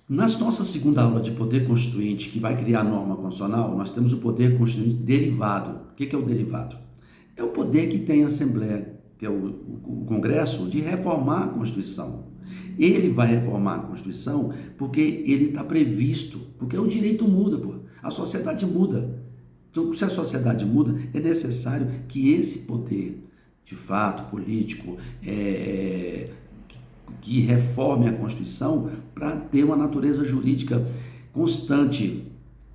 Na nossa segunda aula de poder constituinte, que vai criar a norma constitucional, nós temos o poder constituinte derivado. O que é o derivado? É o poder que tem a Assembleia, que é o Congresso, de reformar a Constituição. Ele vai reformar a Constituição porque ele está previsto, porque o direito muda, pô. A sociedade muda. Então, se a sociedade muda, é necessário que esse poder, de fato, político, que reforme a Constituição para ter uma natureza jurídica constante.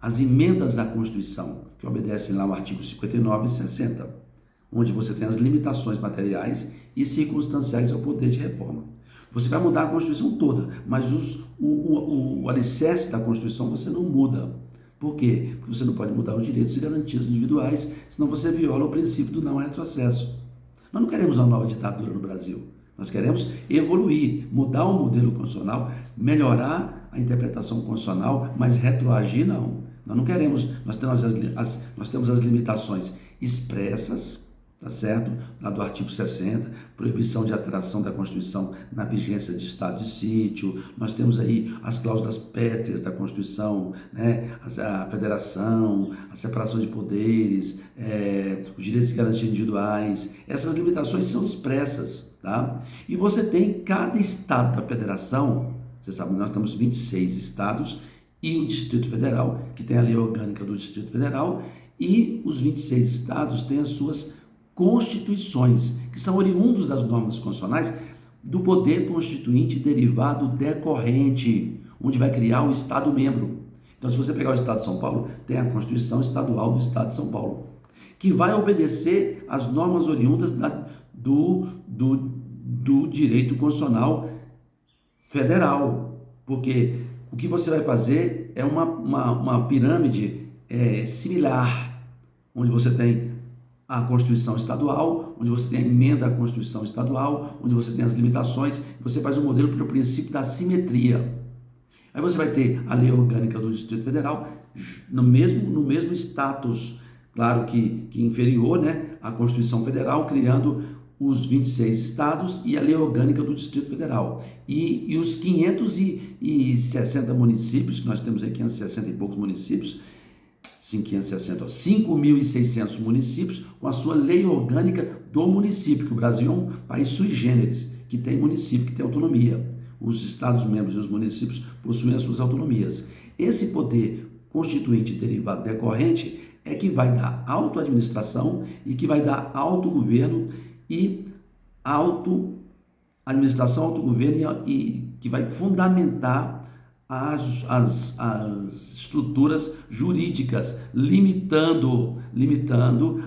As emendas à Constituição, que obedecem lá ao artigo 59 e 60, onde você tem as limitações materiais e circunstanciais ao poder de reforma. Você vai mudar a Constituição toda, mas o alicerce da Constituição você não muda. Por quê? Porque você não pode mudar os direitos e garantias individuais, senão você viola o princípio do não retrocesso. Nós não queremos uma nova ditadura no Brasil. Nós queremos evoluir, mudar o modelo constitucional, melhorar a interpretação constitucional, mas retroagir não. Nós não queremos, nós temos as limitações expressas, tá certo? Lá do artigo 60, proibição de alteração da Constituição na vigência de estado de sítio. Nós temos aí as cláusulas pétreas da Constituição, né? A federação, a separação de poderes, os direitos e garantias individuais. Essas limitações são expressas, tá? E você tem cada estado da federação, você sabe, nós temos 26 estados e o Distrito Federal, que tem a lei orgânica do Distrito Federal, e os 26 estados têm as suas constituições, que são oriundos das normas constitucionais do poder constituinte derivado decorrente, onde vai criar o Estado membro. Então, se você pegar o Estado de São Paulo, tem a Constituição Estadual do Estado de São Paulo, que vai obedecer às normas oriundas do direito constitucional federal, porque o que você vai fazer é uma pirâmide similar, onde você tem a Constituição Estadual, onde você tem a emenda à Constituição Estadual, onde você tem as limitações, você faz um modelo pelo princípio da simetria. Aí você vai ter a lei orgânica do Distrito Federal no mesmo status, claro que inferior, né, à Constituição Federal, criando os 26 estados e a lei orgânica do Distrito Federal. E os 560 municípios, que nós temos aí 560 e poucos municípios, 5.600 municípios com a sua lei orgânica do município, que o Brasil é um país sui generis, que tem município, que tem autonomia. Os estados membros e os municípios possuem as suas autonomias. Esse poder constituinte derivado decorrente é que vai dar autoadministração e que vai dar autogoverno e autoadministração, autogoverno e que vai fundamentar as estruturas jurídicas, limitando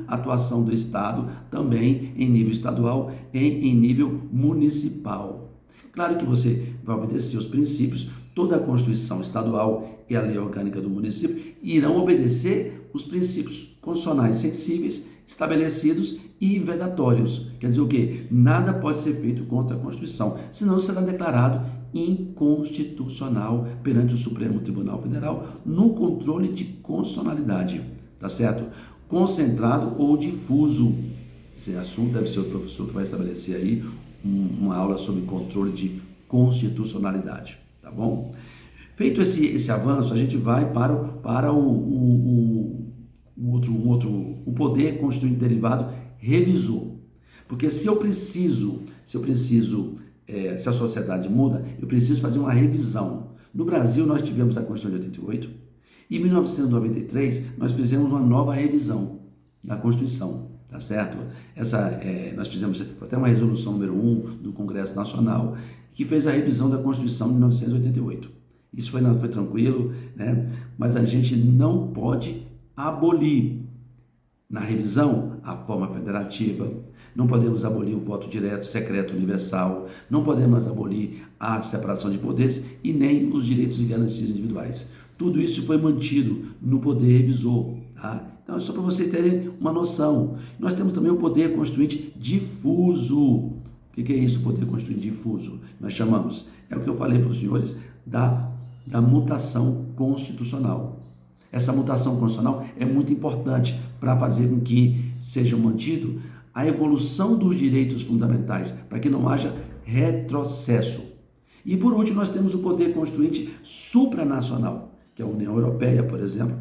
a atuação do Estado também em nível estadual e em nível municipal. Claro que você vai obedecer os princípios, toda a Constituição Estadual e a lei orgânica do município irão obedecer os princípios constitucionais sensíveis, estabelecidos e vedatórios. Quer dizer o quê? Nada pode ser feito contra a Constituição, senão será declarado inconstitucional perante o Supremo Tribunal Federal no controle de constitucionalidade, tá certo? Concentrado ou difuso. Esse assunto deve ser o professor que vai estabelecer aí uma aula sobre controle de constitucionalidade, tá bom? Feito esse avanço, a gente vai para o poder constituinte derivado revisor. Porque se a sociedade muda, eu preciso fazer uma revisão. No Brasil, nós tivemos a Constituição de 88 e em 1993 nós fizemos uma nova revisão da Constituição, tá certo? Nós fizemos até uma resolução número 1 do Congresso Nacional que fez a revisão da Constituição de 1988. Isso foi tranquilo, né? Mas a gente não pode abolir na revisão a forma federativa, não podemos abolir o voto direto, secreto, universal, não podemos abolir a separação de poderes e nem os direitos e garantias individuais. Tudo isso foi mantido no poder revisor, tá? Então é só para vocês terem uma noção. Nós temos também o poder constituinte difuso. O que é isso, o poder constituinte difuso? Nós chamamos, é o que eu falei para os senhores, da mutação constitucional. Essa mutação constitucional é muito importante para fazer com que seja mantido a evolução dos direitos fundamentais, para que não haja retrocesso. E por último, nós temos o poder constituinte supranacional, que é a União Europeia, por exemplo.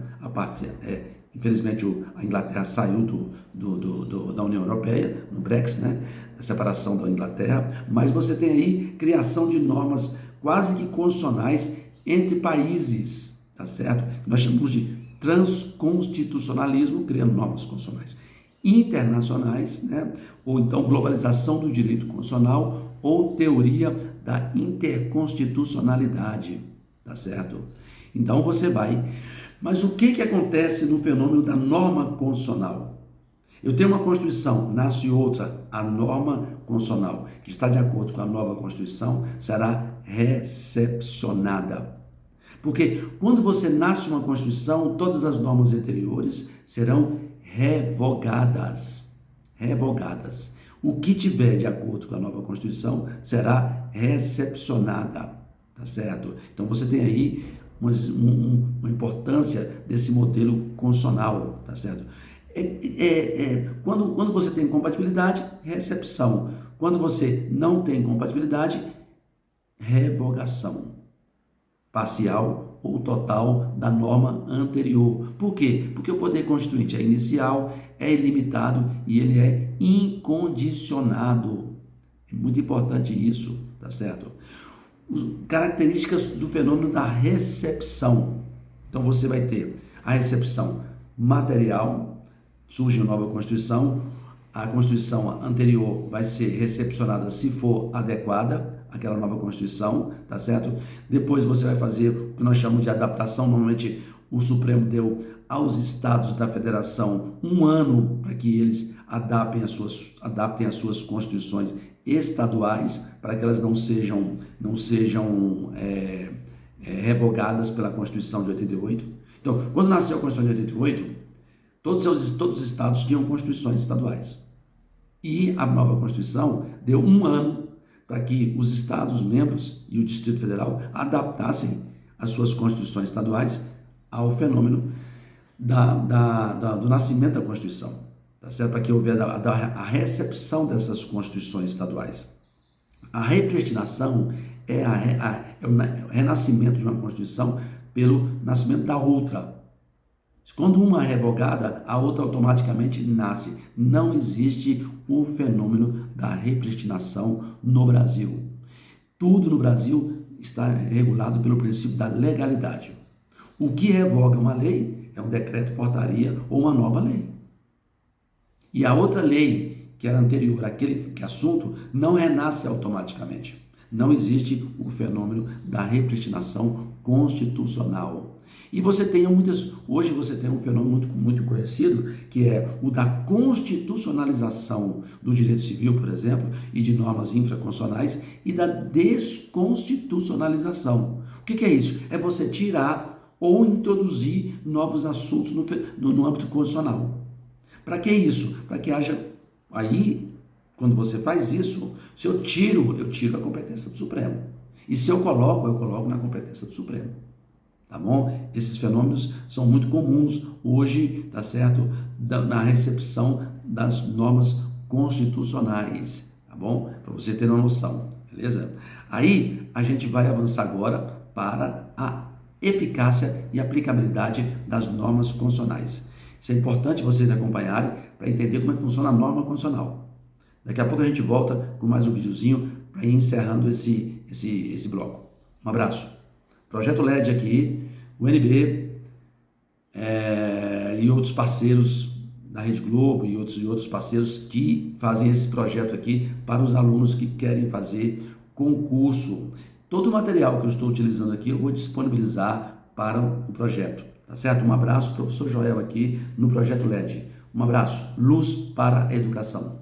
Infelizmente, a Inglaterra saiu da União Europeia, no Brexit, né? A separação da Inglaterra, mas você tem aí criação de normas quase que constitucionais entre países, tá certo? Nós chamamos de transconstitucionalismo, criando normas constitucionais internacionais, né? Ou então globalização do direito constitucional, ou teoria da interconstitucionalidade, tá certo? Então você vai. Mas o que acontece no fenômeno da norma constitucional? Eu tenho uma Constituição, nasce outra, a norma constitucional, que está de acordo com a nova Constituição, será recepcionada. Porque quando você nasce uma Constituição, todas as normas anteriores serão revogadas. Revogadas. O que tiver de acordo com a nova Constituição será recepcionada, tá certo? Então você tem aí uma importância desse modelo constitucional, tá certo? Quando você tem compatibilidade, recepção. Quando você não tem compatibilidade, revogação parcial ou total da norma anterior. Por quê? Porque o poder constituinte é inicial, é ilimitado e ele é incondicionado. É muito importante isso, tá certo? Características do fenômeno da recepção. Então você vai ter a recepção material, surge uma nova Constituição, a Constituição anterior vai ser recepcionada se for adequada àquela nova Constituição, tá certo? Depois você vai fazer o que nós chamamos de adaptação. Normalmente o Supremo deu aos estados da federação 1 ano para que eles adaptem as suas constituições estaduais, para que elas não sejam revogadas pela Constituição de 88. Então, quando nasceu a Constituição de 88, todos os estados tinham constituições estaduais. E a nova Constituição deu 1 ano para que os estados membros e o Distrito Federal adaptassem as suas constituições estaduais ao fenômeno do nascimento da Constituição, tá certo? Para que houvesse a recepção dessas constituições estaduais. A repristinação é o renascimento de uma Constituição pelo nascimento da outra. Quando uma é revogada, a outra automaticamente nasce. Não existe o fenômeno da repristinação no Brasil. Tudo no Brasil está regulado pelo princípio da legalidade. O que revoga uma lei é um decreto, portaria ou uma nova lei. E a outra lei, que era anterior àquele assunto, não renasce automaticamente. Não existe o fenômeno da repristinação constitucional. E você tem hoje você tem um fenômeno muito conhecido, que é o da constitucionalização do direito civil, por exemplo, e de normas infraconstitucionais, e da desconstitucionalização. O que é isso? É você tirar ou introduzir novos assuntos no âmbito constitucional. Para que isso? Para que haja... Aí, quando você faz isso, se eu tiro a competência do Supremo. E se eu coloco na competência do Supremo. Tá bom? Esses fenômenos são muito comuns hoje, tá certo? Na recepção das normas constitucionais, tá bom? Para você ter uma noção, beleza? Aí a gente vai avançar agora para a eficácia e aplicabilidade das normas constitucionais. Isso é importante vocês acompanharem para entender como é que funciona a norma constitucional. Daqui a pouco a gente volta com mais um videozinho para ir encerrando esse bloco. Um abraço. Projeto LED aqui, o UNB e outros parceiros da Rede Globo e outros parceiros que fazem esse projeto aqui para os alunos que querem fazer concurso. Todo o material que eu estou utilizando aqui eu vou disponibilizar para o projeto, tá certo? Um abraço, professor Joel aqui no Projeto LED. Um abraço, luz para a educação.